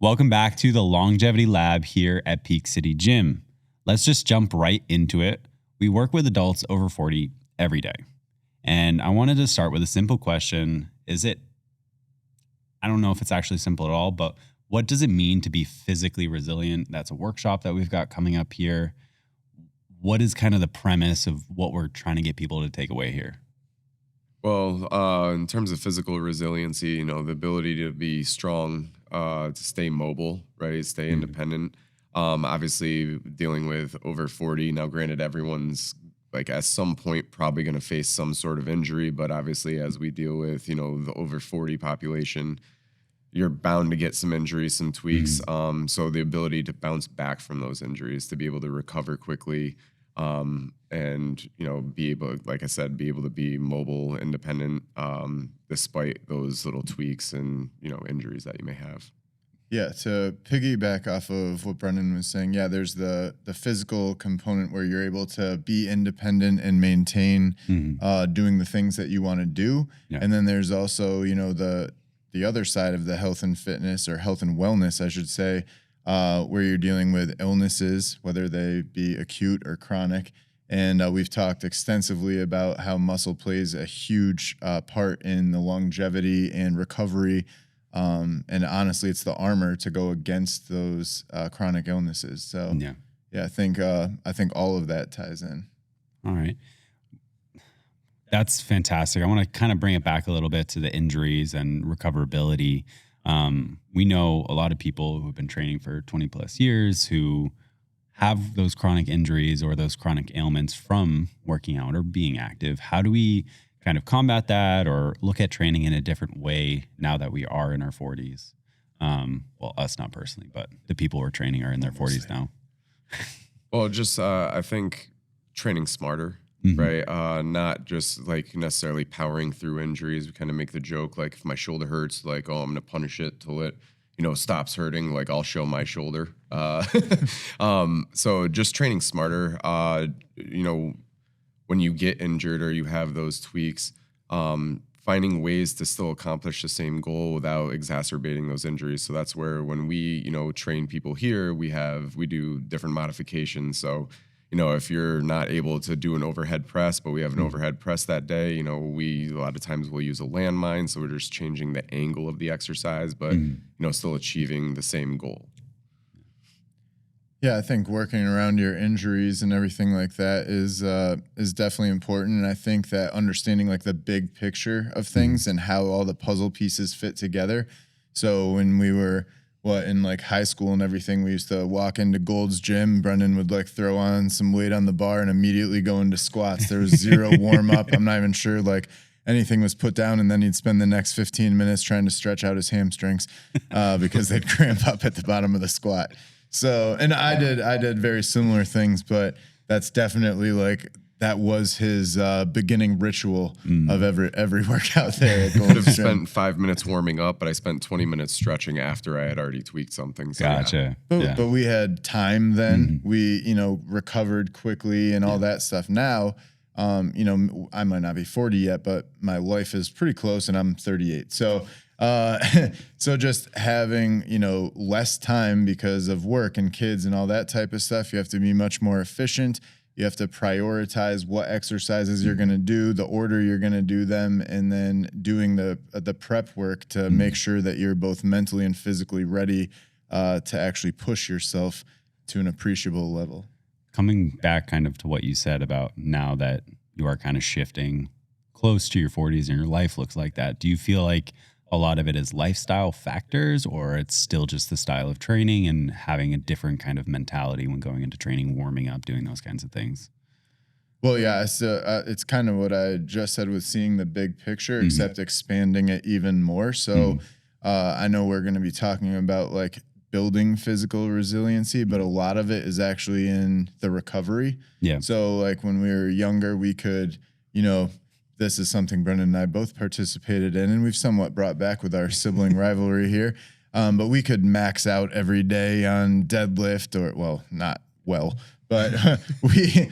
Welcome back to the Longevity Lab here at Peak City Gym. Let's just jump right into it. We work with adults over 40 every day. And I wanted to start with a simple question. I don't know if it's actually simple at all, but what does it mean to be physically resilient? That's a workshop that we've got coming up here. What is kind of the premise of what we're trying to get people to take away here? Well, in terms of physical resiliency, the ability to be strong, to stay mobile, right? Stay independent. Obviously, dealing with over 40. Now, granted, everyone's like at some point probably going to face some sort of injury, but obviously, as we deal with, the over 40 population, you're bound to get some injuries, some tweaks. So the ability to bounce back from those injuries, to be able to recover quickly, and be able, like I said, be able to be mobile, independent, despite those little tweaks and injuries that you may have. Yeah, to piggyback off of what Brendan was saying, there's the physical component where you're able to be independent and maintain doing the things that you want to do. Yeah. And then there's also, the other side of the health and fitness, or health and wellness, I should say, where you're dealing with illnesses, whether they be acute or chronic. And we've talked extensively about how muscle plays a huge part in the longevity and recovery. And honestly, it's the armor to go against those chronic illnesses. So I think all of that ties in. All right. That's fantastic. I want to kind of bring it back a little bit to the injuries and recoverability. We know a lot of people who have been training for 20 plus years who have those chronic injuries or those chronic ailments from working out or being active. How do we kind of combat that or look at training in a different way now that we are in our 40s? Well, us not personally, but the people we're training are in their 40s now. Well, just I think training smarter. Right. Not just like necessarily powering through injuries. We kind of make the joke, like if my shoulder hurts, like, oh, I'm going to punish it till it, stops hurting. Like I'll show my shoulder. So just training smarter, when you get injured or you have those tweaks, finding ways to still accomplish the same goal without exacerbating those injuries. So that's where when we, train people here, we do different modifications. So if you're not able to do an overhead press, but we have an overhead press that day, we a lot of times will use a landmine. So we're just changing the angle of the exercise, but, still achieving the same goal. Yeah, I think working around your injuries and everything like that is definitely important. And I think that understanding like the big picture of things and how all the puzzle pieces fit together. So when we were in like high school and everything, we used to walk into Gold's gym. Brendan would like throw on some weight on the bar and immediately go into squats. There was zero warm up. I'm not even sure like anything was put down. And then he'd spend the next 15 minutes trying to stretch out his hamstrings because they'd cramp up at the bottom of the squat. So, and I did very similar things, but that's definitely like, that was his beginning ritual of every workout there at I Gold's could have Gym. spent 5 minutes warming up, but I spent 20 minutes stretching after I had already tweaked something. So Gotcha. Yeah. But we had time then. We, recovered quickly and all that stuff. Now, I might not be 40 yet, but my life is pretty close and I'm 38. So, so just having, less time because of work and kids and all that type of stuff, you have to be much more efficient. You have to prioritize what exercises you're going to do, the order you're going to do them, and then doing the prep work to make sure that you're both mentally and physically ready to actually push yourself to an appreciable level. Coming back kind of to what you said about now that you are kind of shifting close to your 40s and your life looks like that, do you feel like a lot of it is lifestyle factors, or it's still just the style of training and having a different kind of mentality when going into training, warming up, doing those kinds of things? Well, yeah, it's kind of what I just said with seeing the big picture, except expanding it even more. So I know we're going to be talking about like building physical resiliency, but a lot of it is actually in the recovery. Yeah. So like when we were younger, we could, this is something Brendan and I both participated in, and we've somewhat brought back with our sibling rivalry here. But we could max out every day on deadlift, or But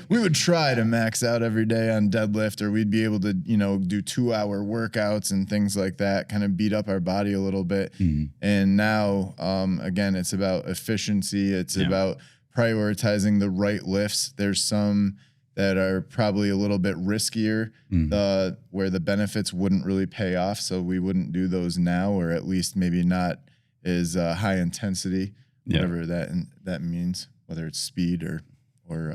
we would try to max out every day on deadlift, or we'd be able to, do 2-hour workouts and things like that, kind of beat up our body a little bit. And now, again, it's about efficiency. It's about prioritizing the right lifts. There's some that are probably a little bit riskier, where the benefits wouldn't really pay off. So we wouldn't do those now, or at least maybe not as high intensity, whatever that means, whether it's speed or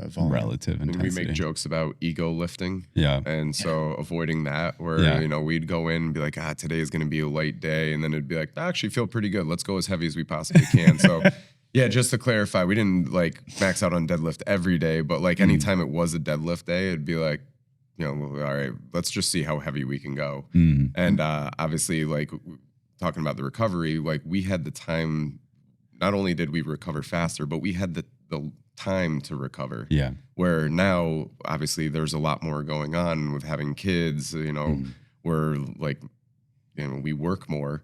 volume. Relative intensity. And we make jokes about ego lifting. Yeah. And so avoiding that, where, we'd go in and be like, today is going to be a light day. And then it'd be like, I actually feel pretty good. Let's go as heavy as we possibly can. So yeah, just to clarify, we didn't like max out on deadlift every day, but like anytime it was a deadlift day, it'd be like, all right, let's just see how heavy we can go. And obviously, like talking about the recovery, like we had the time, not only did we recover faster, but we had the time to recover. Yeah. Where now, obviously, there's a lot more going on with having kids, we're like, we work more.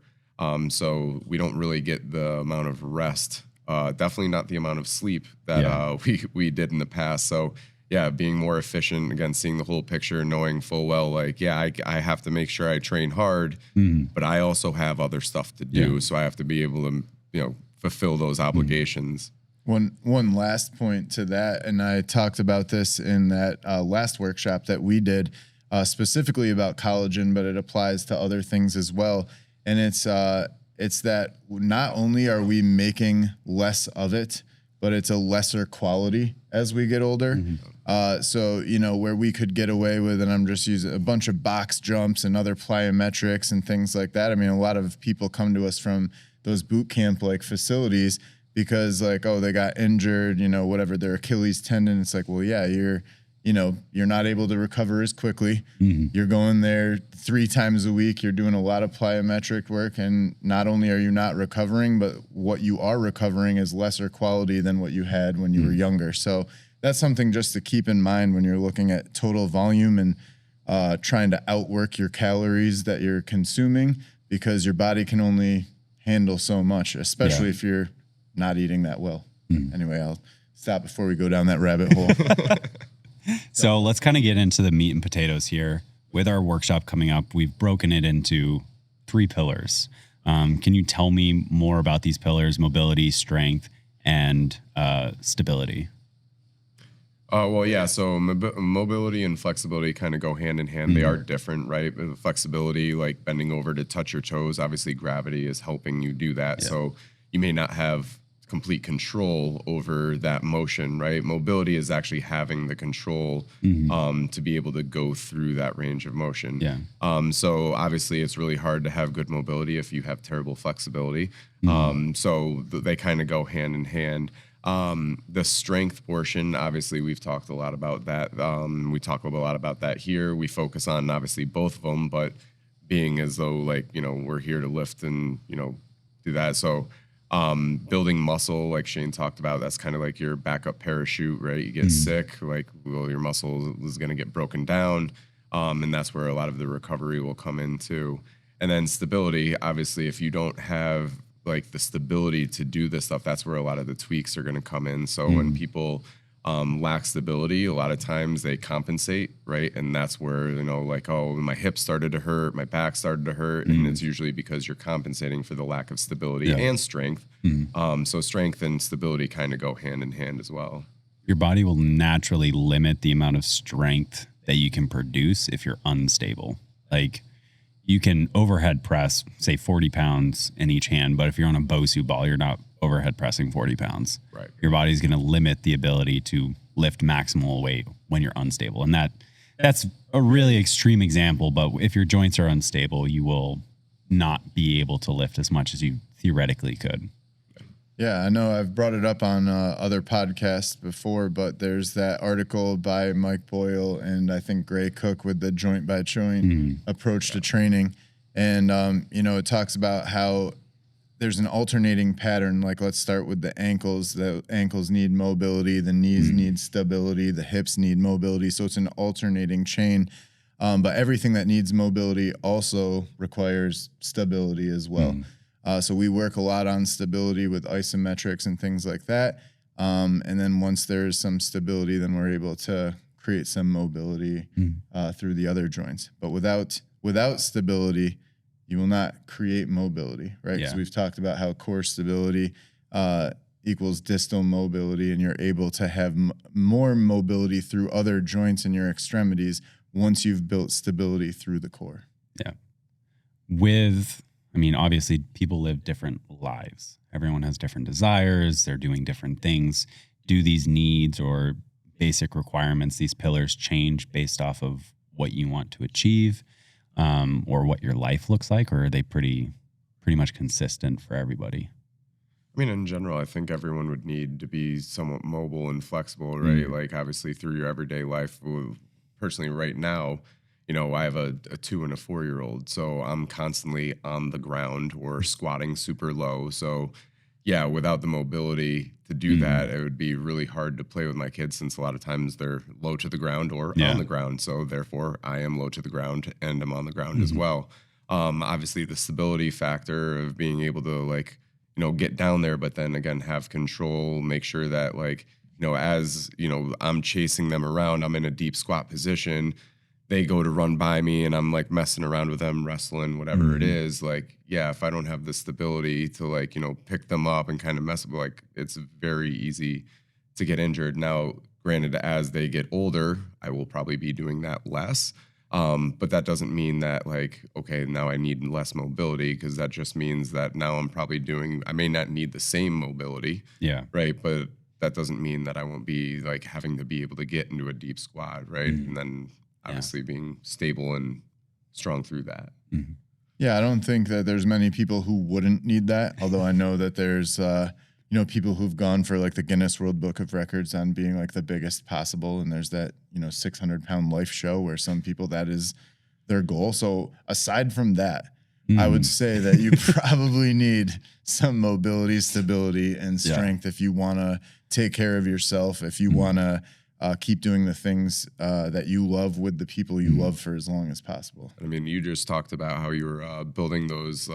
So we don't really get the amount of rest. Definitely not the amount of sleep that we did in the past. So yeah, being more efficient, again, seeing the whole picture, knowing full well, like, I have to make sure I train hard, but I also have other stuff to do. So I have to be able to, fulfill those obligations. One last point to that, and I talked about this in that last workshop that we did, specifically about collagen, but it applies to other things as well. And it's that not only are we making less of it, but it's a lesser quality as we get older. So, where we could get away with, and I'm just using a bunch of box jumps and other plyometrics and things like that. I mean, a lot of people come to us from those boot camp like facilities because like, they got injured, whatever, their Achilles tendon. It's like, well, yeah, you're not able to recover as quickly. You're going there 3 times a week. You're doing a lot of plyometric work. And not only are you not recovering, but what you are recovering is lesser quality than what you had when you were younger. So that's something just to keep in mind when you're looking at total volume and trying to outwork your calories that you're consuming, because your body can only handle so much, especially if you're not eating that well. Anyway, I'll stop before we go down that rabbit hole. So let's kind of get into the meat and potatoes here. With our workshop coming up, we've broken it into 3 pillars. Can you tell me more about these pillars: mobility, strength, and stability? Well, yeah. So mobility and flexibility kind of go hand in hand. They are different, right? Flexibility, like bending over to touch your toes. Obviously, gravity is helping you do that. So you may not have complete control over that motion, right? Mobility is actually having the control to be able to go through that range of motion. So obviously, it's really hard to have good mobility if you have terrible flexibility. So they kind of go hand in hand. The strength portion, obviously, we've talked a lot about that. We talk a lot about that here. We focus on obviously both of them, but being as though like, we're here to lift and, do that. So building muscle, like Shane talked about, that's kind of like your backup parachute, right? You get sick, like, well, your muscle is going to get broken down. And that's where a lot of the recovery will come in too. And then stability, obviously, if you don't have like the stability to do this stuff, that's where a lot of the tweaks are going to come in. So when people lack stability, a lot of times they compensate, right? And that's where, like, my hip started to hurt, my back started to hurt. And it's usually because you're compensating for the lack of stability and strength. So strength and stability kind of go hand in hand as well. Your body will naturally limit the amount of strength that you can produce if you're unstable. Like, you can overhead press, say 40 pounds in each hand, but if you're on a BOSU ball, you're not overhead pressing 40 pounds. Right. Your body's going to limit the ability to lift maximal weight when you're unstable. And that's a really extreme example, but if your joints are unstable, you will not be able to lift as much as you theoretically could. Yeah, I know I've brought it up on other podcasts before, but there's that article by Mike Boyle and I think Gray Cook with the joint by joint approach to training. And, it talks about how there's an alternating pattern. Like, let's start with the ankles. The ankles need mobility, the knees need stability, the hips need mobility. So it's an alternating chain. But everything that needs mobility also requires stability as well. So we work a lot on stability with isometrics and things like that. And then once there's some stability, then we're able to create some mobility through the other joints. But without stability, you will not create mobility, right? Because we've talked about how core stability equals distal mobility, and you're able to have more mobility through other joints in your extremities once you've built stability through the core. Yeah. Obviously people live different lives. Everyone has different desires. They're doing different things. Do these needs or basic requirements, these pillars, change based off of what you want to achieve, or what your life looks like? Or are they pretty much consistent for everybody? In general, I think everyone would need to be somewhat mobile and flexible, right? Like, obviously, through your everyday life. Personally, right now, I have a 2 and a 4-year-old, so I'm constantly on the ground or squatting super low. So, yeah, without the mobility to do that, it would be really hard to play with my kids, since a lot of times they're low to the ground or on the ground. So, therefore, I am low to the ground and I'm on the ground as well. Obviously, the stability factor of being able to, get down there, but then again, have control, make sure that, as, I'm chasing them around, I'm in a deep squat position. They go to run by me and I'm messing around with them, wrestling, whatever it is. If I don't have the stability to pick them up and kind of mess with, it's very easy to get injured. Now, granted, as they get older, I will probably be doing that less. But that doesn't mean that okay, now I need less mobility, because that just means that now I may not need the same mobility. Yeah. Right. But that doesn't mean that I won't be having to be able to get into a deep squat. Right. And then obviously being stable and strong through that. Yeah, I don't think that there's many people who wouldn't need that, although I know that there's people who've gone for the Guinness World Book of Records on being the biggest possible, and there's that 600-pound life show where some people, that is their goal. So aside from that, I would say that you probably need some mobility, stability, and strength if you want to take care of yourself, if you want to keep doing the things that you love with the people you love for as long as possible. You just talked about how you were building those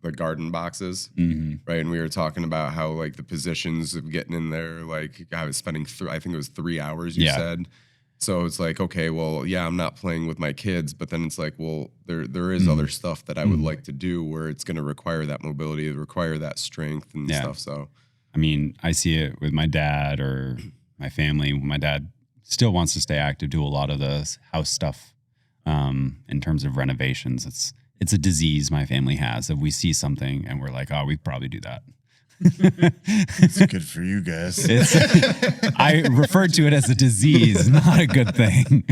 the garden boxes, right? And we were talking about how the positions of getting in there, I was spending I think it was 3 hours, you said. So it's okay, well, yeah, I'm not playing with my kids, but then it's well, there is other stuff that I would like to do where it's going to require that mobility, require that strength and stuff. So, I see it with my dad or my family. My dad still wants to stay active, do a lot of the house stuff. In terms of renovations, it's a disease my family has. If we see something and we're oh, we probably do that. It's good for you guys. I referred to it as a disease, not a good thing.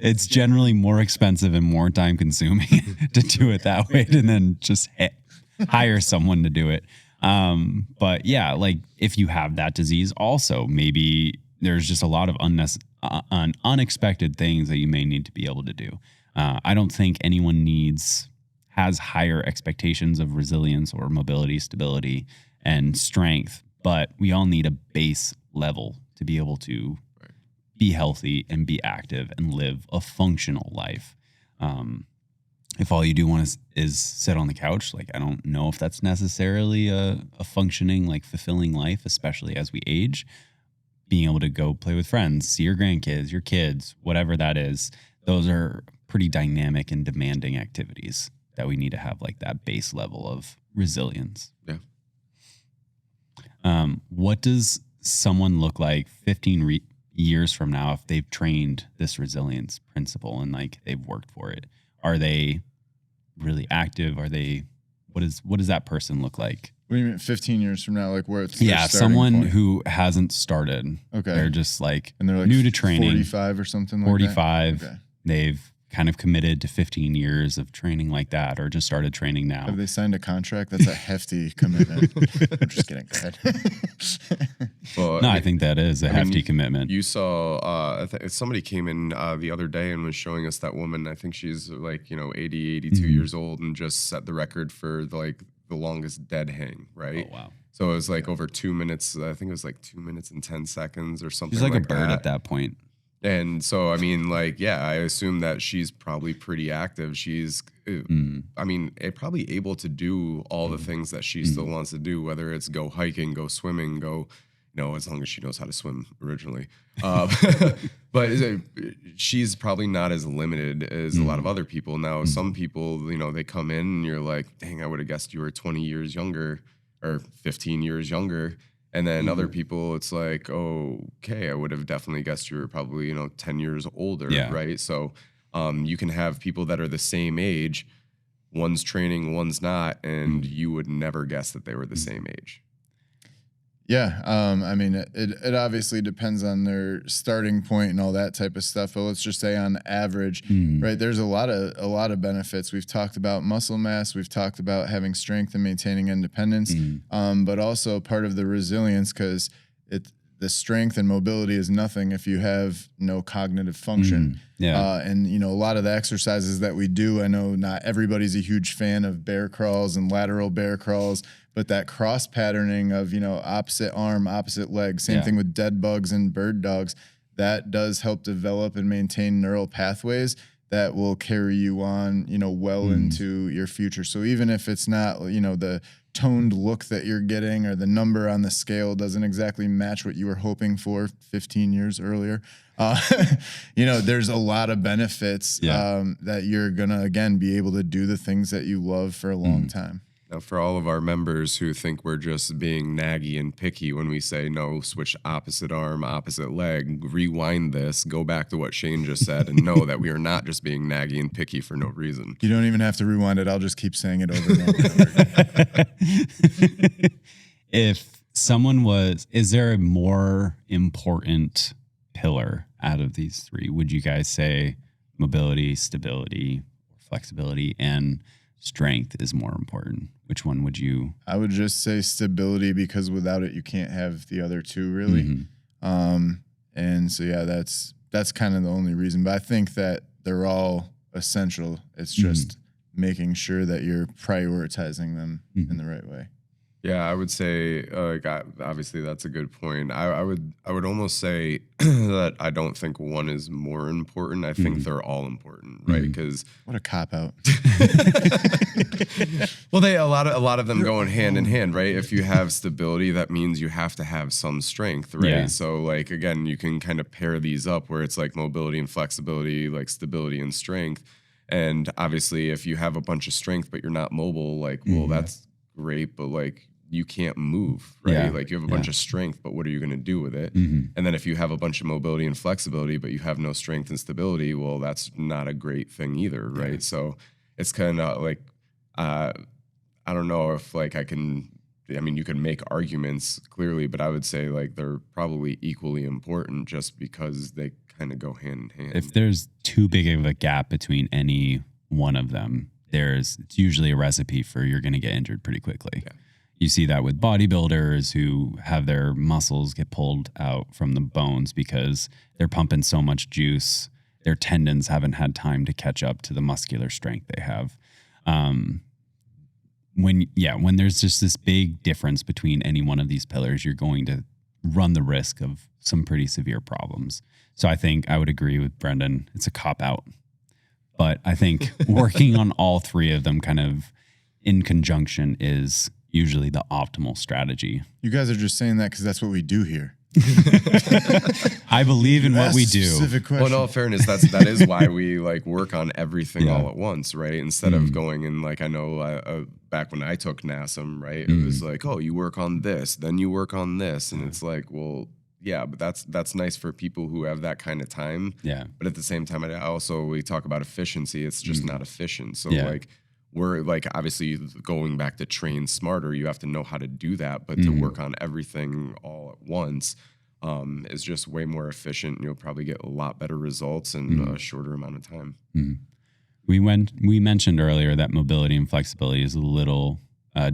It's generally more expensive and more time consuming to do it that way than then just hire someone to do it. But yeah, if you have that disease also, maybe there's just a lot of unexpected things that you may need to be able to do. I don't think anyone has higher expectations of resilience or mobility, stability, and strength, but we all need a base level to be able to be healthy and be active and live a functional life. If all you do want is sit on the couch, I don't know if that's necessarily a functioning, fulfilling life, especially as we age. Being able to go play with friends, see your grandkids, your kids, whatever that is, those are pretty dynamic and demanding activities that we need to have that base level of resilience. Yeah. What does someone look like 15 years from now if they've trained this resilience principle and they've worked for it? Are they really active? What does that person look like? What do you mean 15 years from now? Where it's someone point? Who hasn't started. Okay. They're just and they're new to training. 45 or something 45. Okay. They've kind of committed to 15 years of training like that, or just started training now. Have they signed a contract? That's a hefty commitment. I'm just kidding. Go ahead. Well, I think that is a hefty commitment. You saw, somebody came in the other day and was showing us that woman. I think she's 80, 82 years old, and just set the record for the longest dead hang, right? Oh, wow. So it was over 2 minutes. I think it was 2 minutes and 10 seconds or something. She's like a bird that. at that point. And so, I mean, like, yeah, I assume that she's probably pretty active. She's, I mean, probably able to do all the things that she still wants to do, whether it's go hiking, go swimming, go, as long as she knows how to swim originally. Uh, but she's probably not as limited as a lot of other people. Now, some people, they come in and you're like, dang, I would have guessed you were 20 years younger or 15 years younger. And then other people, it's like, oh, okay, I would have definitely guessed you were probably, 10 years older, Yeah. right? So you can have people that are the same age, one's training, one's not, and you would never guess that they were the same age. Yeah, I mean, it obviously depends on their starting point and all that type of stuff. But let's just say on average, right? There's a lot of benefits. We've talked about muscle mass. We've talked about having strength and maintaining independence, but also part of the resilience, because the strength and mobility is nothing if you have no cognitive function. And a lot of the exercises that we do, I know not everybody's a huge fan of bear crawls and lateral bear crawls, but that cross patterning of, opposite arm, opposite leg, same thing with dead bugs and bird dogs, that does help develop and maintain neural pathways that will carry you on, well into your future. So even if it's not, the toned look that you're getting or the number on the scale doesn't exactly match what you were hoping for 15 years earlier, there's a lot of benefits that you're going to, again, be able to do the things that you love for a long time. Now, for all of our members who think we're just being naggy and picky when we say, no, switch opposite arm, opposite leg, rewind this, go back to what Shane just said, and know that we are not just being naggy and picky for no reason. You don't even have to rewind it. I'll just keep saying it over and over. If someone is there a more important pillar out of these three? Would you guys say mobility, stability, flexibility, and strength is more important? Which one would you? I would just say stability, because without it, you can't have the other two, really. And so, yeah, that's kind of the only reason. But I think that they're all essential. It's just making sure that you're prioritizing them in the right way. Yeah, I would say, obviously that's a good point. I would almost say that I don't think one is more important. I think they're all important, right? Because what a cop out. Well, a lot of them going hand in hand, right? If you have stability, that means you have to have some strength, right? Yeah. So, like, again, you can kind of pair these up where it's like mobility and flexibility, like stability and strength. And obviously, if you have a bunch of strength but you're not mobile, like, well, that's great, but like, you can't move, right? Yeah. Like, you have a bunch of strength, but what are you going to do with it? And then if you have a bunch of mobility and flexibility, but you have no strength and stability, well, that's not a great thing either, right? Yeah. So it's kind of like, I don't know if like you can make arguments clearly, but I would say like they're probably equally important just because they kind of go hand in hand. If there's too big of a gap between any one of them, it's usually a recipe for you're going to get injured pretty quickly. Yeah. You see that with bodybuilders who have their muscles get pulled out from the bones because they're pumping so much juice. Their tendons haven't had time to catch up to the muscular strength they have. When there's just this big difference between any one of these pillars, you're going to run the risk of some pretty severe problems. So I think I would agree with Brendan. It's a cop out, but I think working on all three of them kind of in conjunction is usually the optimal strategy. You guys are just saying that because that's what we do here. I believe in what we do. Well, in all fairness, that is why we like work on everything all at once, right? Instead of going and like, I know back when I took NASM, right? It was like, oh, you work on this, then you work on this. And it's like, well, yeah, but that's nice for people who have that kind of time. Yeah. But at the same time, we talk about efficiency. It's just not efficient. So like, we're like, obviously going back to train smarter, you have to know how to do that, but to work on everything all at once is just way more efficient. You'll probably get a lot better results in a shorter amount of time. We mentioned earlier that mobility and flexibility is a little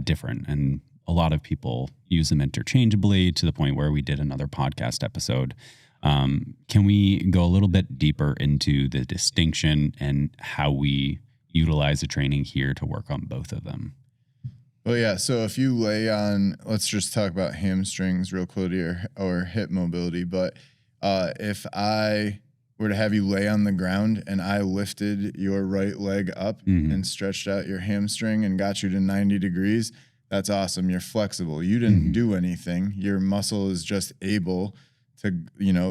different, and a lot of people use them interchangeably to the point where we did another podcast episode. Can we go a little bit deeper into the distinction and how we utilize the training here to work on both of them? Well, yeah. So if you lay on, let's just talk about hamstrings real quickly or hip mobility. But if I were to have you lay on the ground and I lifted your right leg up and stretched out your hamstring and got you to 90 degrees, that's awesome. You're flexible. You didn't do anything. Your muscle is just able to,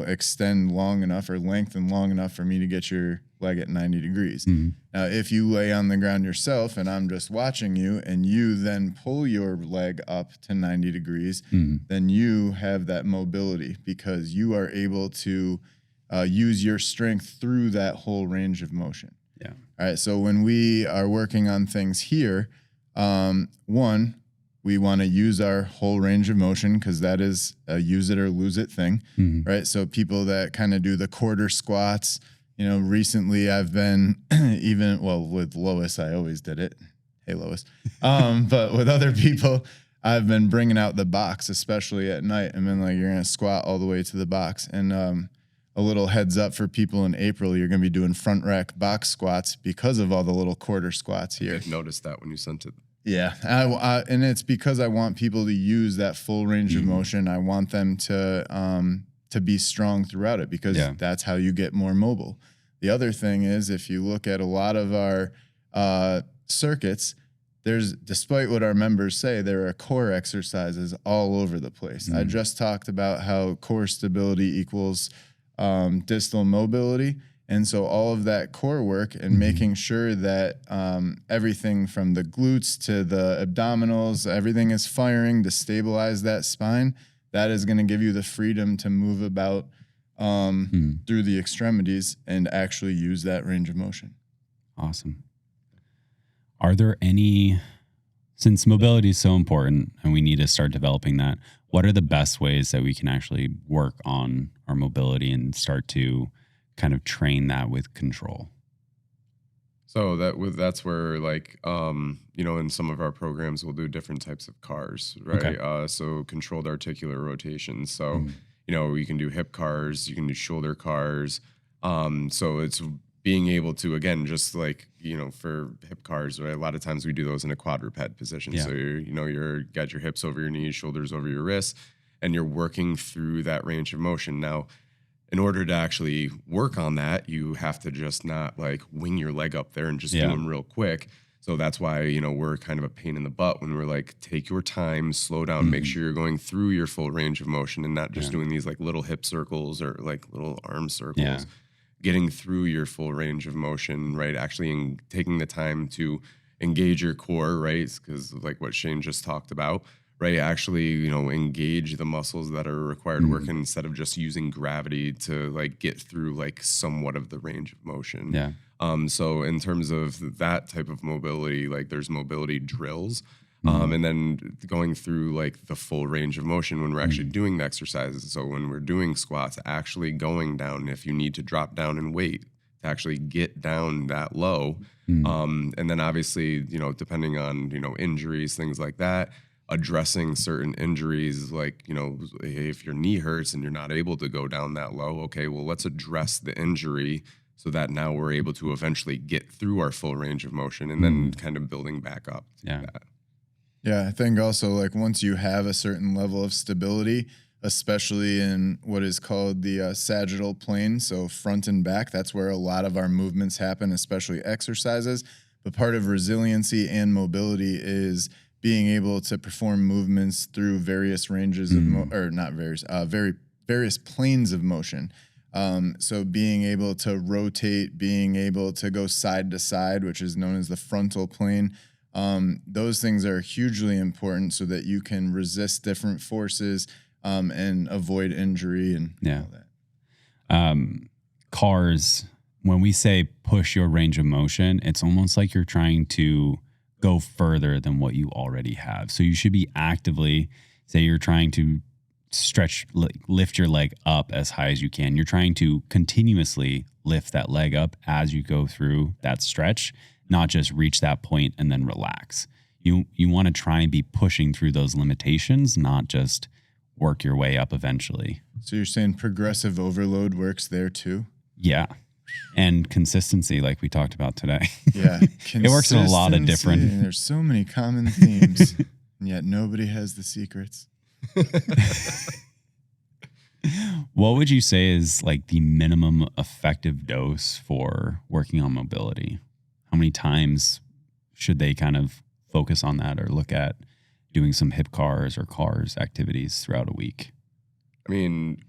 extend long enough or lengthen long enough for me to get your leg at 90 degrees. Now, if you lay on the ground yourself and I'm just watching you and you then pull your leg up to 90 degrees, then you have that mobility because you are able to use your strength through that whole range of motion. Yeah. All right. So when we are working on things here, one, we want to use our whole range of motion because that is a use it or lose it thing, right? So people that kind of do the quarter squats, recently I've been with Lois, I always did it. Hey, Lois. But with other people, I've been bringing out the box, especially at night, and been like, you're going to squat all the way to the box. And a little heads up for people in April, you're going to be doing front rack box squats because of all the little quarter squats here. I noticed that when you sent it. Yeah, and it's because I want people to use that full range of motion. I want them to be strong throughout it because that's how you get more mobile. The other thing is, if you look at a lot of our circuits, despite what our members say, there are core exercises all over the place. I just talked about how core stability equals distal mobility. And so all of that core work and making sure that everything from the glutes to the abdominals, everything is firing to stabilize that spine, that is going to give you the freedom to move about through the extremities and actually use that range of motion. Awesome. Are there since mobility is so important and we need to start developing that, what are the best ways that we can actually work on our mobility and start to kind of train that with control? So that's where in some of our programs we'll do different types of cars, right? Okay. So controlled articular rotations. So you can do hip cars, you can do shoulder cars. So it's being able to, again, just for hip cars, right? A lot of times we do those in a quadruped position. Yeah. So you're got your hips over your knees, shoulders over your wrists, and you're working through that range of motion. Now, in order to actually work on that, you have to just not wing your leg up there and just do them real quick. So that's why, we're kind of a pain in the butt when we're like, take your time, slow down, make sure you're going through your full range of motion and not just doing these little hip circles or little arm circles, getting through your full range of motion, right? Actually taking the time to engage your core, right? Because what Shane just talked about, right? Actually, engage the muscles that are required to work instead of just using gravity to get through somewhat of the range of motion. Yeah. So in terms of that type of mobility, there's mobility drills, and then going through the full range of motion when we're actually doing the exercises. So when we're doing squats, actually going down, if you need to drop down in weight to actually get down that low. And then obviously, depending on, injuries, things like that, addressing certain injuries, if your knee hurts and you're not able to go down that low, okay, well, let's address the injury so that now we're able to eventually get through our full range of motion and then kind of building back up. That. Yeah, I think also once you have a certain level of stability, especially in what is called the sagittal plane, so front and back, that's where a lot of our movements happen, especially exercises. But part of resiliency and mobility is being able to perform movements through various ranges of various planes of motion. So being able to rotate, being able to go side to side, which is known as the frontal plane, those things are hugely important so that you can resist different forces and avoid injury and all that. Cars, when we say push your range of motion, it's almost like you're trying to go further than what you already have. So you should be actively, say you're trying to lift your leg up as high as you can. You're trying to continuously lift that leg up as you go through that stretch, not just reach that point and then relax. You want to try and be pushing through those limitations, not just work your way up eventually. So you're saying progressive overload works there too? Yeah. And consistency, like we talked about today. Yeah. It works in a lot of different. And there's so many common themes, and yet nobody has the secrets. What would you say is like the minimum effective dose for working on mobility? How many times should they kind of focus on that or look at doing some hip cars or cars activities throughout a week? I mean,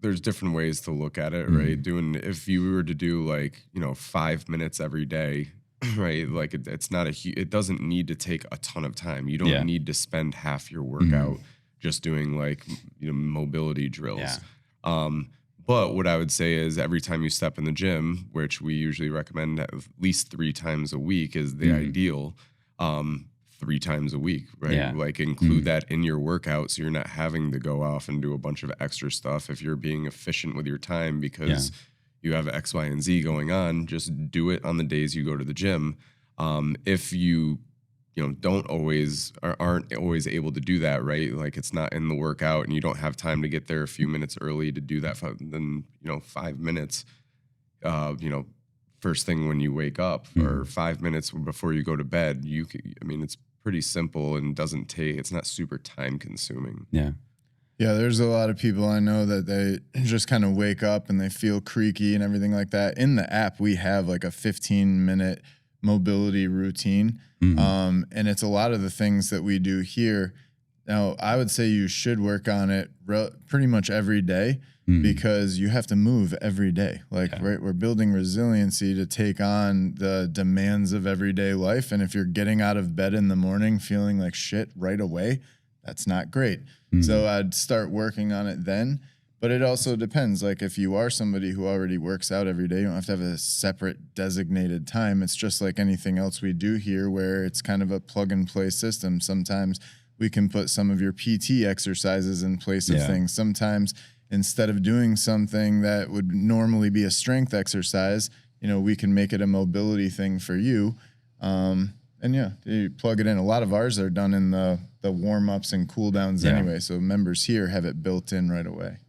there's different ways to look at it, Mm. right? If you were to do like, 5 minutes every day, right? Like it's not it doesn't need to take a ton of time. You don't Yeah. need to spend half your Mhm. workout just doing like, mobility Yeah. drills. Um, but what I would say is every time you step in the gym, which we usually recommend at least 3 times a week is the Mhm. ideal. 3 times a week, right? Yeah. Like include Mhm. that in your workout so you're not having to go off and do a bunch of extra stuff. If you're being efficient with your time Yeah. because you have X, Y, and Z going on, just do it on the days you go to the gym. If you don't always or aren't always able to do that, right? Like it's not in the workout and you don't have time to get there a few minutes early to do that, then 5 minutes, uh, you know, first thing when you wake up or Mhm. 5 minutes before you go to bed, it's pretty simple and it's not super time consuming. Yeah. Yeah, there's a lot of people I know that they just kind of wake up and they feel creaky and everything like that. In the app, we have like a 15-minute mobility routine. Mhm. And it's a lot of the things that we do here. Now, I would say you should work on it pretty much every day Mhm. because you have to move every day. Like, Yeah. right, we're building resiliency to take on the demands of everyday life. And if you're getting out of bed in the morning feeling like shit right away, that's not great. Mhm. So I'd start working on it then. But it also depends. Like if you are somebody who already works out every day, you don't have to have a separate designated time. It's just like anything else we do here where it's kind of a plug and play system. Sometimes we can put some of your PT exercises in place of Yeah. things. Sometimes instead of doing something that would normally be a strength exercise, we can make it a mobility thing for you. And yeah, you plug it in. A lot of ours are done in the warm ups and cool downs Yeah. anyway. So members here have it built in right away.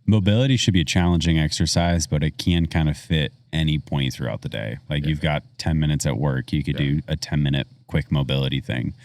Mobility should be a challenging exercise, but it can kind of fit any point throughout the day. Like you've got 10 minutes at work, you could do a 10-minute quick mobility thing.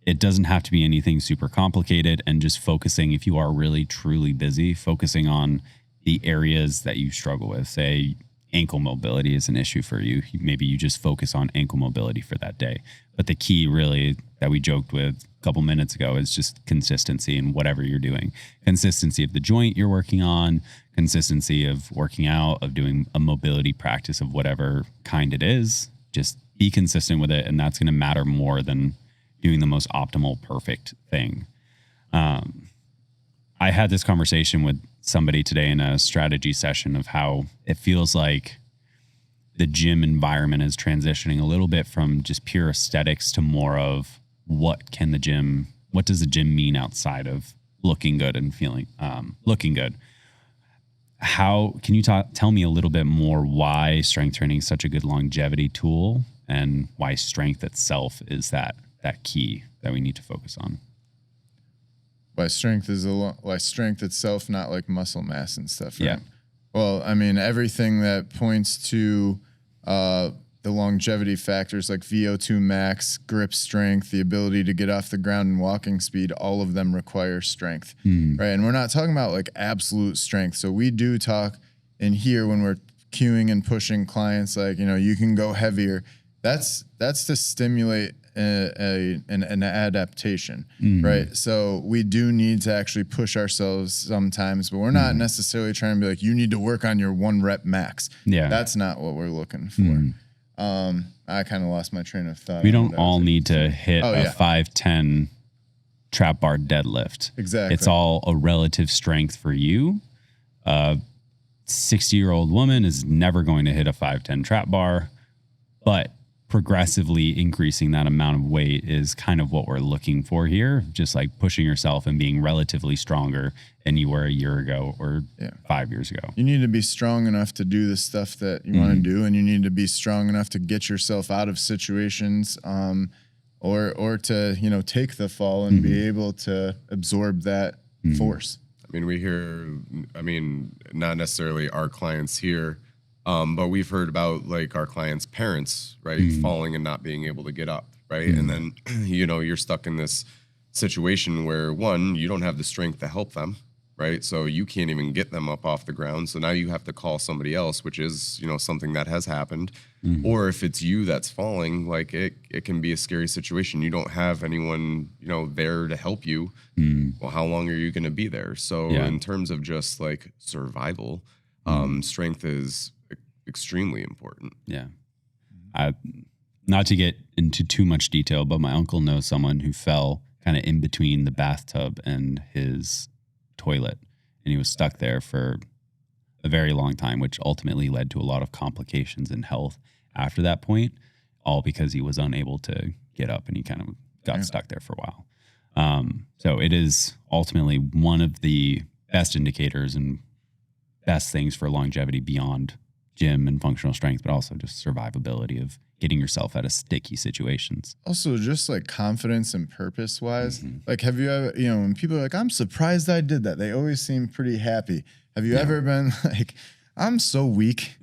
It doesn't have to be anything super complicated, and just focusing, if you are really truly busy, focusing on the areas that you struggle with. Say ankle mobility is an issue for you. Maybe you just focus on ankle mobility for that day. But the key really that we joked with a couple minutes ago is just consistency in whatever you're doing. Consistency of the joint you're working on, consistency of working out, of doing a mobility practice of whatever kind it is. Just be consistent with it, and that's going to matter more than doing the most optimal, perfect thing. I had this conversation with somebody today in a strategy session of how it feels like the gym environment is transitioning a little bit from just pure aesthetics to more of what does the gym mean outside of looking good and feeling, looking good? How can you tell me a little bit more why strength training is such a good longevity tool and why strength itself is that key that we need to focus on? Why strength itself, not like muscle mass and stuff, right? Yeah. Well, I mean, everything that points to the longevity factors like VO2 max, grip strength, the ability to get off the ground and walking speed, all of them require strength, right? And we're not talking about like absolute strength. So we do talk in here when we're cueing and pushing clients, like, you can go heavier. That's to stimulate an adaptation, right? So we do need to actually push ourselves sometimes, but we're not necessarily trying to be like, you need to work on your 1 rep max. Yeah. That's not what we're looking for. I kind of lost my train of thought. We on don't what I was all gonna need say. to hit Oh, a yeah. 5'10" trap bar deadlift. Exactly. It's all a relative strength for you. A 60-year-old woman is never going to hit a 5'10" trap bar, but progressively increasing that amount of weight is kind of what we're looking for here. Just like pushing yourself and being relatively stronger than you were a year ago or 5 years ago. You need to be strong enough to do the stuff that you want to do, and you need to be strong enough to get yourself out of situations, or to take the fall and be able to absorb that force. Not necessarily our clients here, but we've heard about like our clients' parents, right, falling and not being able to get up, right? And then, you're stuck in this situation where one, you don't have the strength to help them, right? So you can't even get them up off the ground. So now you have to call somebody else, which is, something that has happened. Or if it's you that's falling, like it can be a scary situation. You don't have anyone, there to help you. Well, how long are you going to be there? So Yeah. in terms of just like survival, strength is extremely important. Yeah. Not to get into too much detail, but my uncle knows someone who fell kind of in between the bathtub and his toilet, and he was stuck there for a very long time, which ultimately led to a lot of complications in health after that point, all because he was unable to get up and he kind of got stuck there for a while. So it is ultimately one of the best indicators and best things for longevity beyond gym and functional strength, but also just survivability of getting yourself out of sticky situations. Also, just like confidence and purpose wise, like, have you ever, when people are like, I'm surprised I did that, they always seem pretty happy. Have you ever been like, I'm so weak?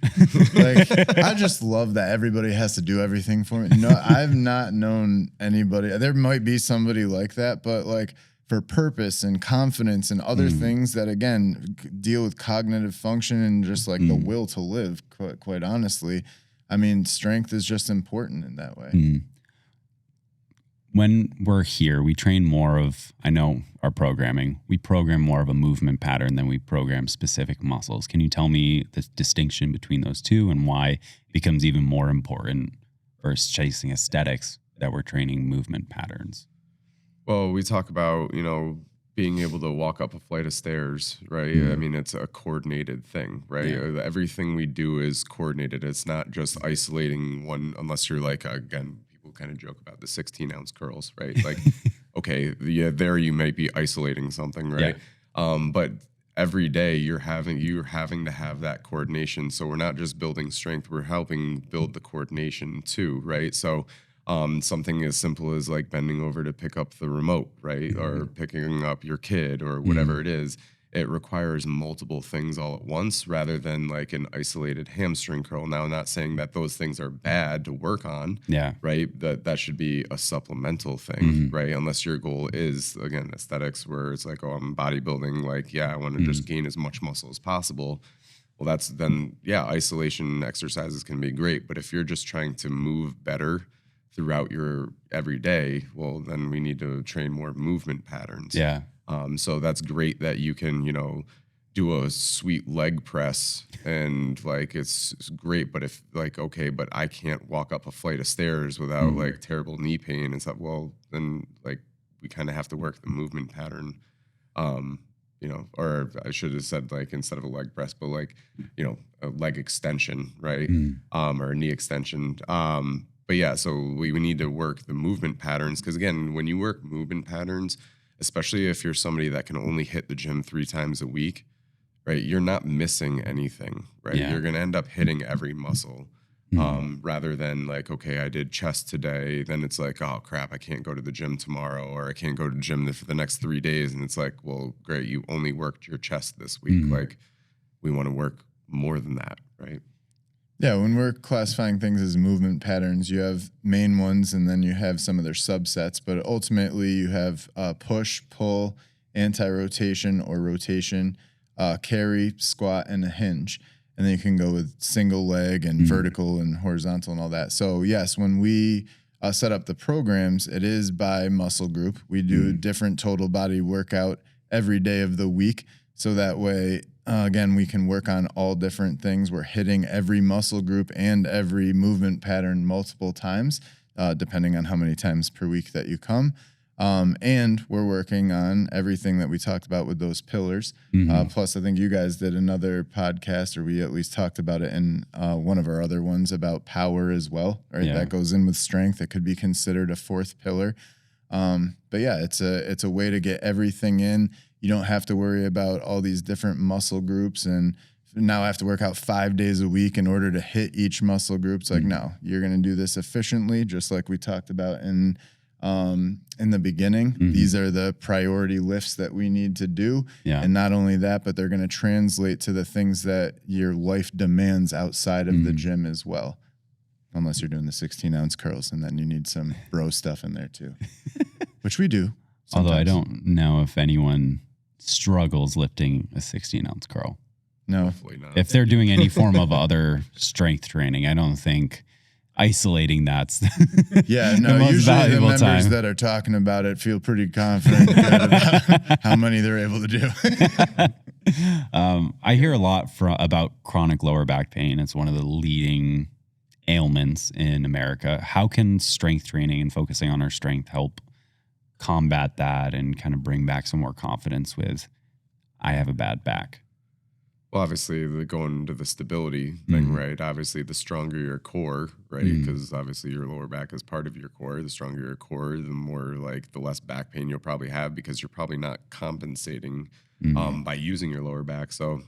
Like, I just love that everybody has to do everything for me. No, I've not known anybody. There might be somebody like that, but like for purpose and confidence and other things that, again, deal with cognitive function and just like the will to live, quite honestly. I mean, strength is just important in that way. When we're here, we train more of, I know our programming, we program more of a movement pattern than we program specific muscles. Can you tell me the distinction between those two and why it becomes even more important versus chasing aesthetics that we're training movement patterns? Well, we talk about, being able to walk up a flight of stairs, right? I mean, it's a coordinated thing, right? Everything we do is coordinated. It's not just isolating one, unless you're like, again, people kind of joke about the 16-ounce curls, right? Like, okay, there you might be isolating something, right? But every day you're having to have that coordination. So we're not just building strength, we're helping build the coordination too, right? So something as simple as like bending over to pick up the remote, right? Or picking up your kid or whatever it is. It requires multiple things all at once rather than like an isolated hamstring curl. Now, not saying that those things are bad to work on, right? That should be a supplemental thing, right? Unless your goal is, again, aesthetics, where it's like, oh, I'm bodybuilding, like, I want to just gain as much muscle as possible. Well, that's then, isolation exercises can be great. But if you're just trying to move better throughout your everyday, well, then we need to train more movement patterns. So that's great that you can, do a sweet leg press and like it's great. But if like, okay, but I can't walk up a flight of stairs without like terrible knee pain and stuff, well, then like we kind of have to work the movement pattern. Or I should have said like instead of a leg press, but like, a leg extension, right? Or a knee extension. But so we need to work the movement patterns because, again, when you work movement patterns, especially if you're somebody that can only hit the gym 3 times a week, right, you're not missing anything, right? You're going to end up hitting every muscle rather than like, okay, I did chest today. Then it's like, oh, crap, I can't go to the gym tomorrow or I can't go to the gym for the next 3 days. And it's like, well, great, you only worked your chest this week. Like we want to work more than that, right? Yeah, when we're classifying things as movement patterns, you have main ones and then you have some of their subsets, but ultimately you have push, pull, anti-rotation or rotation, carry, squat, and a hinge. And then you can go with single leg and vertical and horizontal and all that. So yes, when we set up the programs, it is by muscle group. We do different total body workout every day of the week. So that way, again, we can work on all different things. We're hitting every muscle group and every movement pattern multiple times, depending on how many times per week that you come. And we're working on everything that we talked about with those pillars. Plus, I think you guys did another podcast, or we at least talked about it in one of our other ones about power as well, right? That goes in with strength. It could be considered a 4th pillar. But it's a way to get everything in. You don't have to worry about all these different muscle groups and now I have to work out 5 days a week in order to hit each muscle group. It's like, no, you're going to do this efficiently, just like we talked about in the beginning. These are the priority lifts that we need to do. And not only that, but they're going to translate to the things that your life demands outside of the gym as well. Unless you're doing the 16-ounce curls, and then you need some bro stuff in there too, which we do. Sometimes. Although I don't know if anyone struggles lifting a 16-ounce curl. No. Hopefully not. If they're doing any form of other strength training, I don't think isolating that's Yeah, the no, most usually the valuable members time. that are talking about it feel pretty confident good about how many they're able to do. I hear a lot about chronic lower back pain. It's one of the leading ailments in America. How can strength training and focusing on our strength help combat that and kind of bring back some more confidence with, I have a bad back? Well, obviously, going to the stability thing, right? Obviously, the stronger your core, right? Because obviously your lower back is part of your core. The stronger your core, the more like the less back pain you'll probably have because you're probably not compensating by using your lower back. So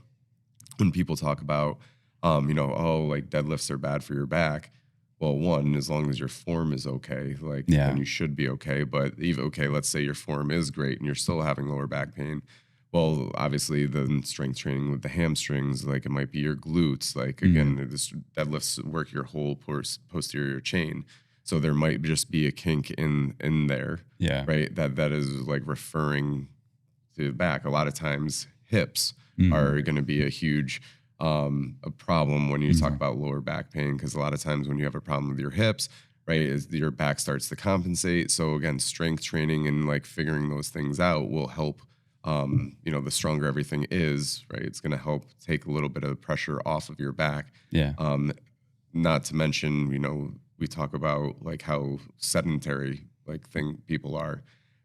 when people talk about, like deadlifts are bad for your back, well, one, as long as your form is okay, like then you should be okay. But even let's say your form is great and you're still having lower back pain. Well, obviously, the strength training with the hamstrings, like it might be your glutes. Like again, this deadlifts work your whole posterior chain, so there might just be a kink in there. Yeah, right. That is like referring to the back. A lot of times, hips are going to be a huge a problem when you talk about lower back pain, because a lot of times when you have a problem with your hips, right, is your back starts to compensate. So again, strength training and like figuring those things out will help. The stronger everything is, right, it's going to help take a little bit of the pressure off of your back. Yeah. Not to mention, we talk about like how sedentary people are,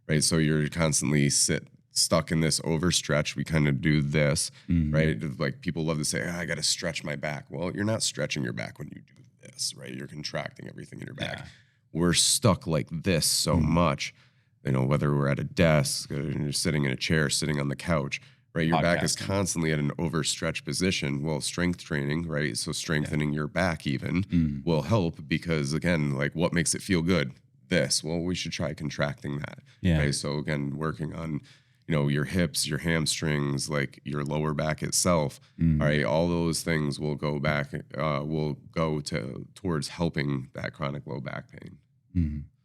right? So you're constantly stuck in this overstretch. We kind of do this, right? Like people love to say, I got to stretch my back. Well, you're not stretching your back when you do this, right? You're contracting everything in your back. Yeah. We're stuck like this so much. Whether we're at a desk, or you're sitting in a chair, sitting on the couch, right? Your back is constantly at an overstretched position. Well, strength training, right? So strengthening your back even will help, because again, like what makes it feel good? This. Well, we should try contracting that. Yeah. Right. So again, working on, your hips, your hamstrings, like your lower back itself. All right. All those things will go towards helping that chronic low back pain.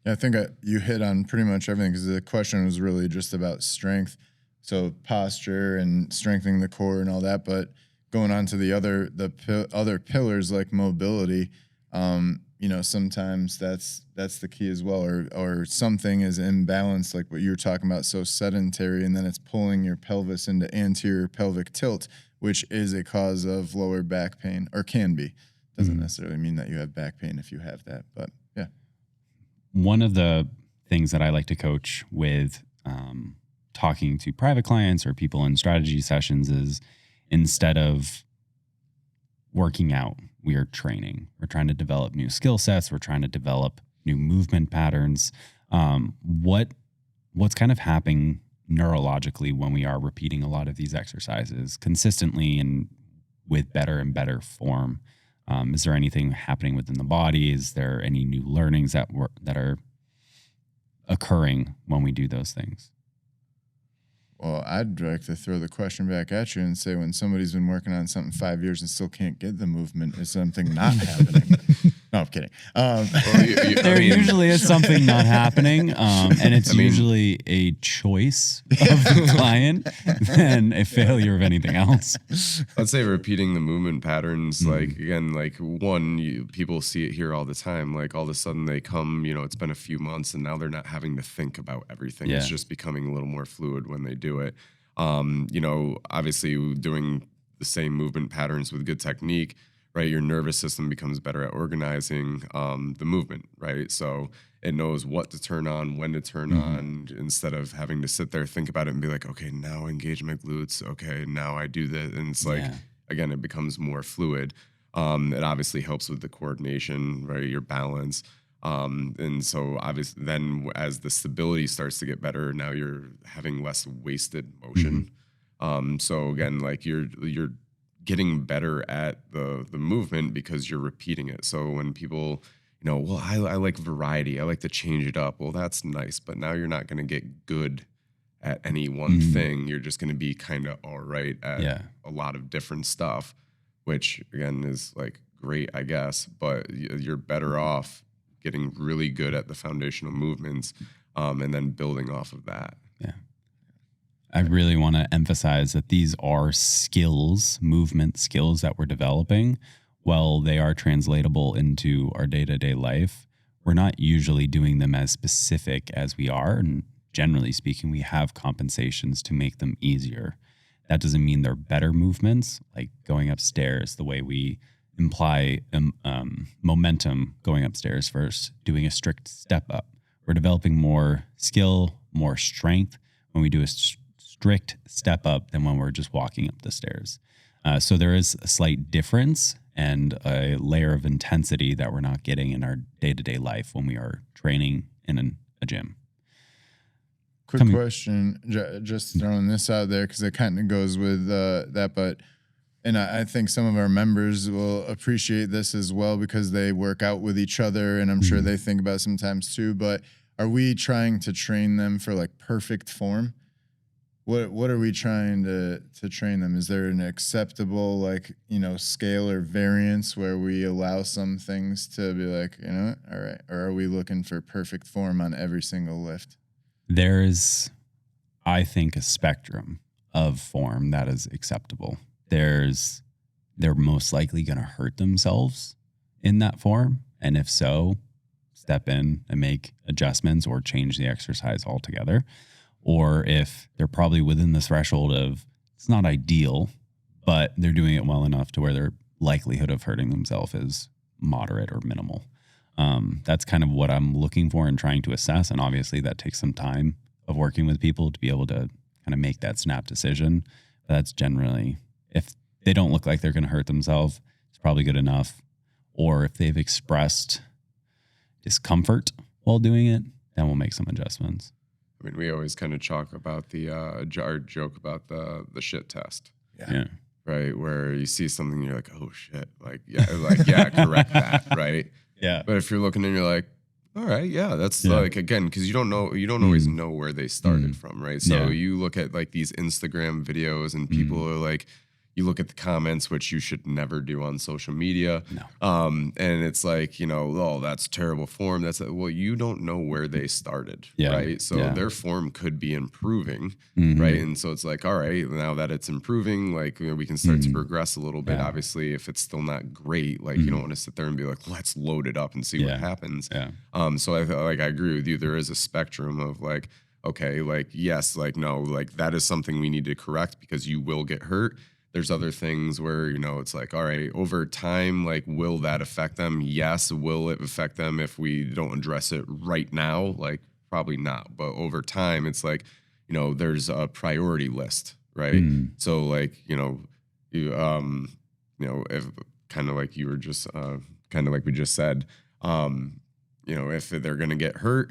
Yeah, I think you hit on pretty much everything, because the question was really just about strength. So posture and strengthening the core and all that. But going on to the other pillars like mobility, sometimes that's the key as well. Or something is imbalanced, like what you were talking about, so sedentary, and then it's pulling your pelvis into anterior pelvic tilt, which is a cause of lower back pain, or can be. Doesn't necessarily mean that you have back pain if you have that, but yeah. One of the things that I like to coach with talking to private clients or people in strategy sessions is, instead of working out, we are training. We're trying to develop new skill sets. We're trying to develop new movement patterns. What's kind of happening neurologically when we are repeating a lot of these exercises consistently and with better and better form? Is there anything happening within the body? Is there any new learnings that are occurring when we do those things? Well, I'd like to throw the question back at you and say, when somebody's been working on something 5 years and still can't get the movement, is something not happening? No, I'm kidding. There usually is something not happening, and it's usually a choice of the client than a failure of anything else. Let's say repeating the movement patterns, like again, like people see it here all the time. Like all of a sudden they come, it's been a few months and now they're not having to think about everything. Yeah. It's just becoming a little more fluid when they do it. Obviously doing the same movement patterns with good technique, right? Your nervous system becomes better at organizing the movement, right? So it knows what to turn on, when to turn on, instead of having to sit there, think about it and be like, okay, now I engage my glutes. Okay, now I do this. And it's like, again, it becomes more fluid. It obviously helps with the coordination, right? Your balance. And so obviously then as the stability starts to get better, now you're having less wasted motion. So again, like you're getting better at the movement because you're repeating it. So when people, well, I like variety, I like to change it up. Well, that's nice, but now you're not going to get good at any one thing. You're just going to be kind of all right at a lot of different stuff, which again is like great, I guess, but you're better off getting really good at the foundational movements and then building off of that. Yeah. I really want to emphasize that these are skills, movement skills that we're developing. While they are translatable into our day-to-day life, we're not usually doing them as specific as we are. And generally speaking, we have compensations to make them easier. That doesn't mean they're better movements, like going upstairs, the way we imply momentum going upstairs first, doing a strict step up. We're developing more skill, more strength when we do a strict step up than when we're just walking up the stairs. So there is a slight difference and a layer of intensity that we're not getting in our day-to-day life when we are training in a gym. Quick question, just throwing this out there because it kind of goes with that, but and I think some of our members will appreciate this as well because they work out with each other, and I'm sure they think about it sometimes too. But are we trying to train them for like perfect form? What are we trying to train them? Is there an acceptable scale or variance where we allow some things to be like, all right, or are we looking for perfect form on every single lift? There's, I think, a spectrum of form that is acceptable. They're most likely going to hurt themselves in that form. And if so, step in and make adjustments or change the exercise altogether. Or if they're probably within the threshold of it's not ideal, but they're doing it well enough to where their likelihood of hurting themselves is moderate or minimal. That's kind of what I'm looking for and trying to assess. And obviously that takes some time of working with people to be able to kind of make that snap decision. But that's generally, if they don't look like they're going to hurt themselves, it's probably good enough. Or if they've expressed discomfort while doing it, then we'll make some adjustments. I mean, we always kind of talk about our joke about the shit test. Yeah. Right. Where you see something and you're like, oh shit. Correct that. Right. Yeah. But if you're looking and you're like, all right, yeah, that's like, again, because you don't always know where they started from. Right. So you look at like these Instagram videos and people are like, you look at the comments, which you should never do on social media. No. And it's like, oh, that's terrible form. Well, you don't know where they started, right? So their form could be improving, right? And so it's like, all right, now that it's improving, like we can start to progress a little bit. Obviously, if it's still not great, like you don't want to sit there and be like, let's load it up and see what happens. So I agree with you. There is a spectrum of like, okay, like, yes, like, no, like that is something we need to correct because you will get hurt. There's other things where, it's like, all right, over time, like, will that affect them? Yes. Will it affect them if we don't address it right now? Like, probably not. But over time, it's like, there's a priority list, right? So, like, if kind of like you were just, kind of like we just said, if they're going to get hurt,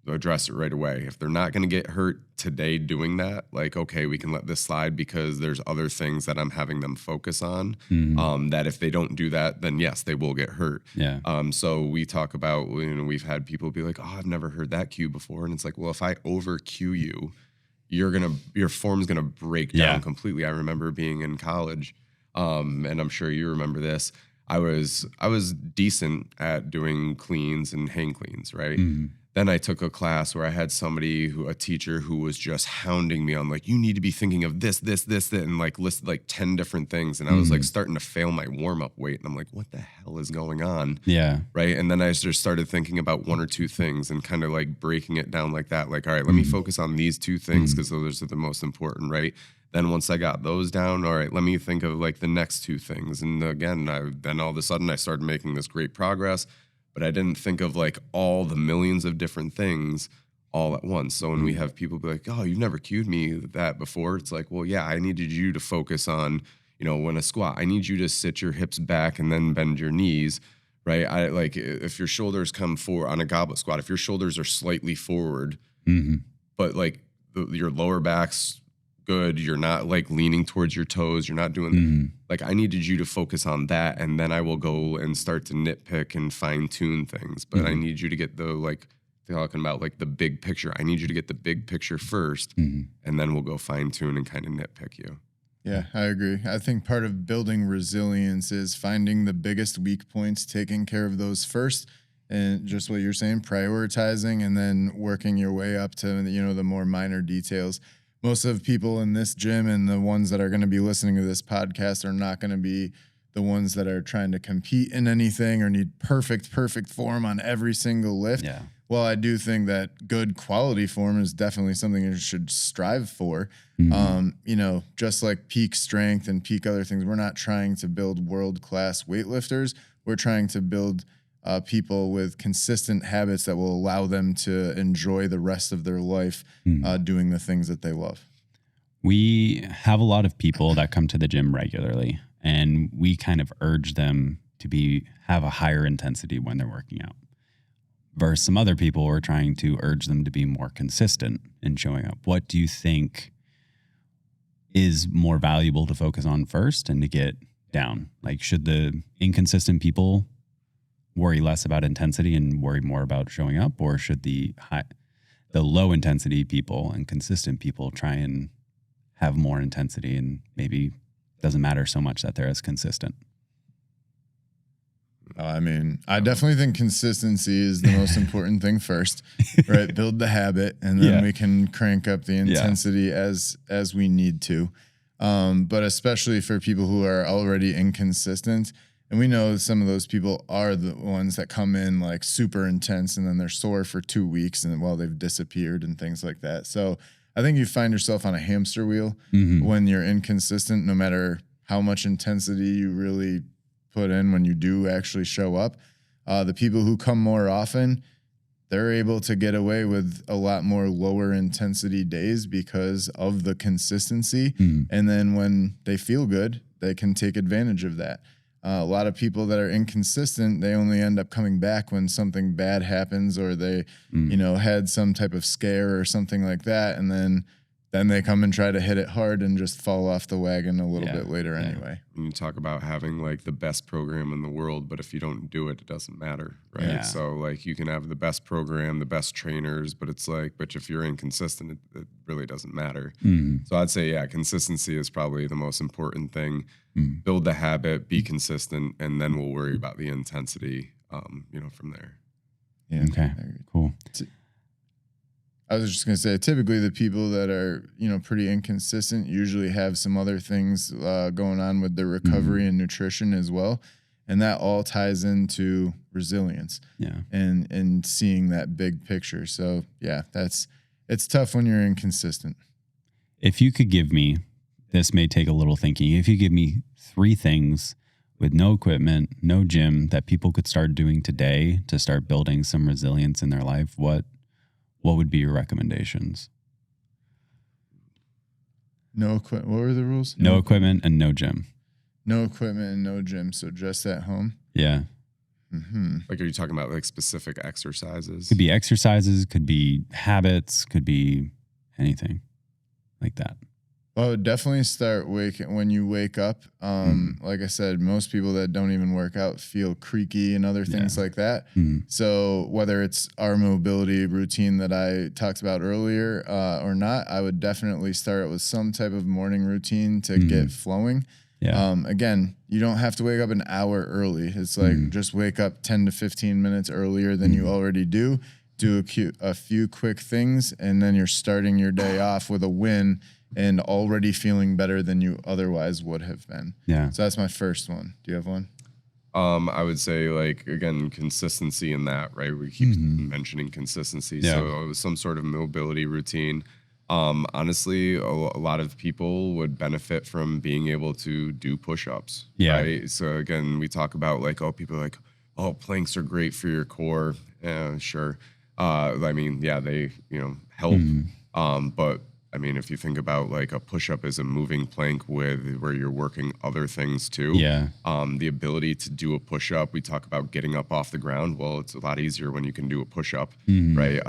address it right away. If they're not going to get hurt today doing that, like, okay, we can let this slide because there's other things that I'm having them focus on. That if they don't do that, then yes, they will get hurt. So we talk about, we've had people be like, oh, I've never heard that cue before. And it's like, well, if I over cue you, your form's going to break down completely. I remember being in college, and I'm sure you remember this. I was decent at doing cleans and hang cleans, right? Then I took a class where I had a teacher who was just hounding me on like, you need to be thinking of this, and like listed like 10 different things. And I was like starting to fail my warm-up weight. And I'm like, what the hell is going on? Yeah. Right. And then I just started thinking about one or two things and kind of like breaking it down like that. Like, all right, let me focus on these two things because those are the most important, right? Then once I got those down, all right, let me think of like the next two things. And again, then all of a sudden I started making this great progress. But I didn't think of like all the millions of different things all at once. So when we have people be like, oh, you've never cued me that before. It's like, well, yeah, I needed you to focus on, when a squat, I need you to sit your hips back and then bend your knees, right? I like if your shoulders come forward on a goblet squat, if your shoulders are slightly forward, but like your lower back's good, you're not like leaning towards your toes, you're not doing like I needed you to focus on that, and then I will go and start to nitpick and fine tune things. But I need you to get talking about like the big picture. I need you to get the big picture first, and then we'll go fine tune and kind of nitpick you. Yeah, I agree. I think part of building resilience is finding the biggest weak points, taking care of those first, and just what you're saying, prioritizing, and then working your way up to the more minor details. most of the people in this gym and the ones that are going to be listening to this podcast are not going to be the ones that are trying to compete in anything or need perfect form on every single lift. Yeah. Well, I do think that good quality form is definitely something you should strive for. You know, just like peak strength and peak other things, we're not trying to build world-class weightlifters. We're trying to build people with consistent habits that will allow them to enjoy the rest of their life doing the things that they love. We have a lot of people that come to the gym regularly, and we kind of urge them to have a higher intensity when they're working out. Versus some other people, we're trying to urge them to be more consistent in showing up. What do you think is more valuable to focus on first and to get down? Like, should the inconsistent people worry less about intensity and worry more about showing up, or should the low intensity people and consistent people try and have more intensity and maybe doesn't matter so much that they're as consistent? I mean, I definitely think consistency is the most important thing first, right? Build the habit, and then we can crank up the intensity as we need to. But especially for people who are already inconsistent, and we know some of those people are the ones that come in like super intense and then they're sore for 2 weeks and they've disappeared and things like that. So I think you find yourself on a hamster wheel when you're inconsistent, no matter how much intensity you really put in when you do actually show up. The people who come more often, they're able to get away with a lot more lower intensity days because of the consistency. And then when they feel good, they can take advantage of that. A lot of people that are inconsistent, they only end up coming back when something bad happens or they, you know, had some type of scare or something like that. And then they come and try to hit it hard and just fall off the wagon a little bit later anyway. When you talk about having like the best program in the world, but if you don't do it, it doesn't matter, right? Yeah. So like you can have the best program, the best trainers, but it's like, but if you're inconsistent, it really doesn't matter. So I'd say, consistency is probably the most important thing. Build the habit, be consistent, and then we'll worry about the intensity, you know, from there. Yeah. Okay, cool. I was just going to say, typically the people that are, you know, pretty inconsistent usually have some other things going on with their recovery and nutrition as well. And that all ties into resilience and seeing that big picture. So yeah, it's tough when you're inconsistent. If you could give me, this may take a little thinking, if you give me 3 things with no equipment, no gym that people could start doing today to start building some resilience in their life, what would be your recommendations? No equipment. What were the rules? No equipment and no gym. No equipment and no gym. So just at home. Yeah. Like, are you talking about like specific exercises? Could be exercises, could be habits, could be anything like that. Oh, definitely start when you wake up. Like I said, most people that don't even work out feel creaky and other things like that. So whether it's our mobility routine that I talked about earlier or not, I would definitely start with some type of morning routine to get flowing. Again, you don't have to wake up an hour early. It's like just wake up 10 to 15 minutes earlier than you already do. Do a few quick things, and then you're starting your day off with a win and already feeling better than you otherwise would have been. Yeah. So that's my first one. Do you have one? I would say, like, again, consistency in that, right? We keep mentioning consistency. Yeah. So some sort of mobility routine. Honestly, a lot of people would benefit from being able to do push-ups. Yeah. Right. So again, we talk about like, people are like, oh, planks are great for your core. Yeah, sure. I mean, yeah, they, you know, help. But I mean, if you think about like a push-up is a moving plank where you're working other things too. Yeah. The ability to do a push-up, we talk about getting up off the ground. Well, it's a lot easier when you can do a push-up, right?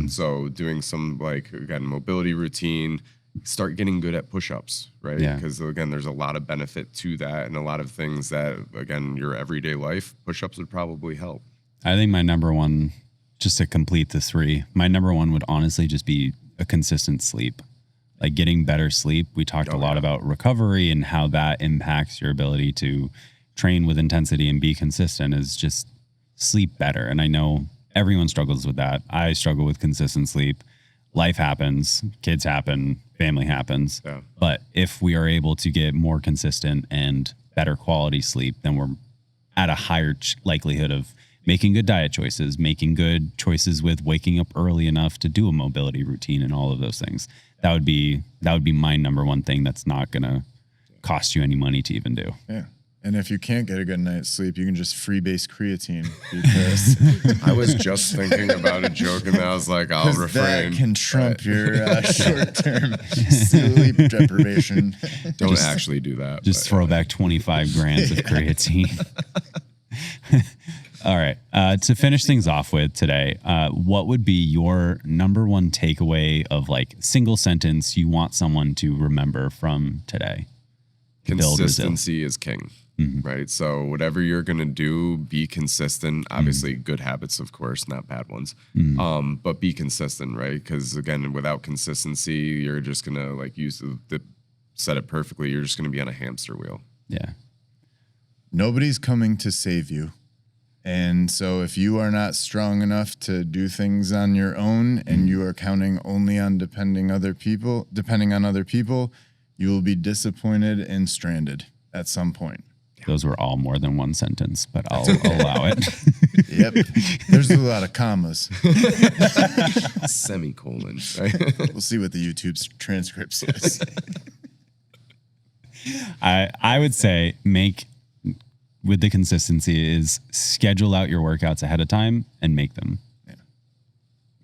So doing some like, again, mobility routine, start getting good at push-ups, right? Yeah. Because again, there's a lot of benefit to that and a lot of things that, again, your everyday life, push-ups would probably help. I think my number one, just to complete the 3, my number one would honestly just be a consistent sleep. Like getting better sleep. We talked a lot about recovery and how that impacts your ability to train with intensity and be consistent, is just sleep better. And I know everyone struggles with that. I struggle with consistent sleep. life happens, kids happen, family happens. Yeah. But if we are able to get more consistent and better quality sleep, then we're at a higher likelihood of making good diet choices, making good choices with waking up early enough to do a mobility routine and all of those things. That would be my number one thing that's not going to cost you any money to even do. Yeah. And if you can't get a good night's sleep, you can just freebase creatine, because I was just thinking about a joke and I was like, I'll refrain. that can trump your short-term sleep deprivation. Don't actually do that. Just throw back 25 grams of creatine. All right. To finish things off with today, what would be your number one takeaway of like single sentence you want someone to remember from today? Consistency is king, right? So whatever you're going to do, be consistent. Obviously, good habits, of course, not bad ones. But be consistent, right? Because again, without consistency, you're just going to, like you said it perfectly, you're just going to be on a hamster wheel. Yeah. Nobody's coming to save you. And so if you are not strong enough to do things on your own and you are counting only on depending on other people, you will be disappointed and stranded at some point. Those were all more than one sentence, but I'll allow it. Yep. There's a lot of commas. Semicolon. Right? We'll see what the YouTube transcript says. I would say with the consistency is schedule out your workouts ahead of time and make them. Yeah.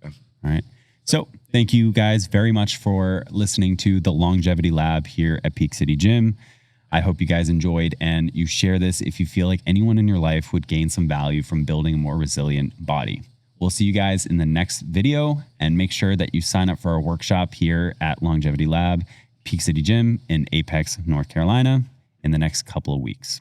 All right. So thank you guys very much for listening to the Longevity Lab here at Peak City Gym. I hope you guys enjoyed, and you share this if you feel like anyone in your life would gain some value from building a more resilient body. We'll see you guys in the next video, and make sure that you sign up for our workshop here at Longevity Lab, Peak City Gym in Apex, North Carolina in the next couple of weeks.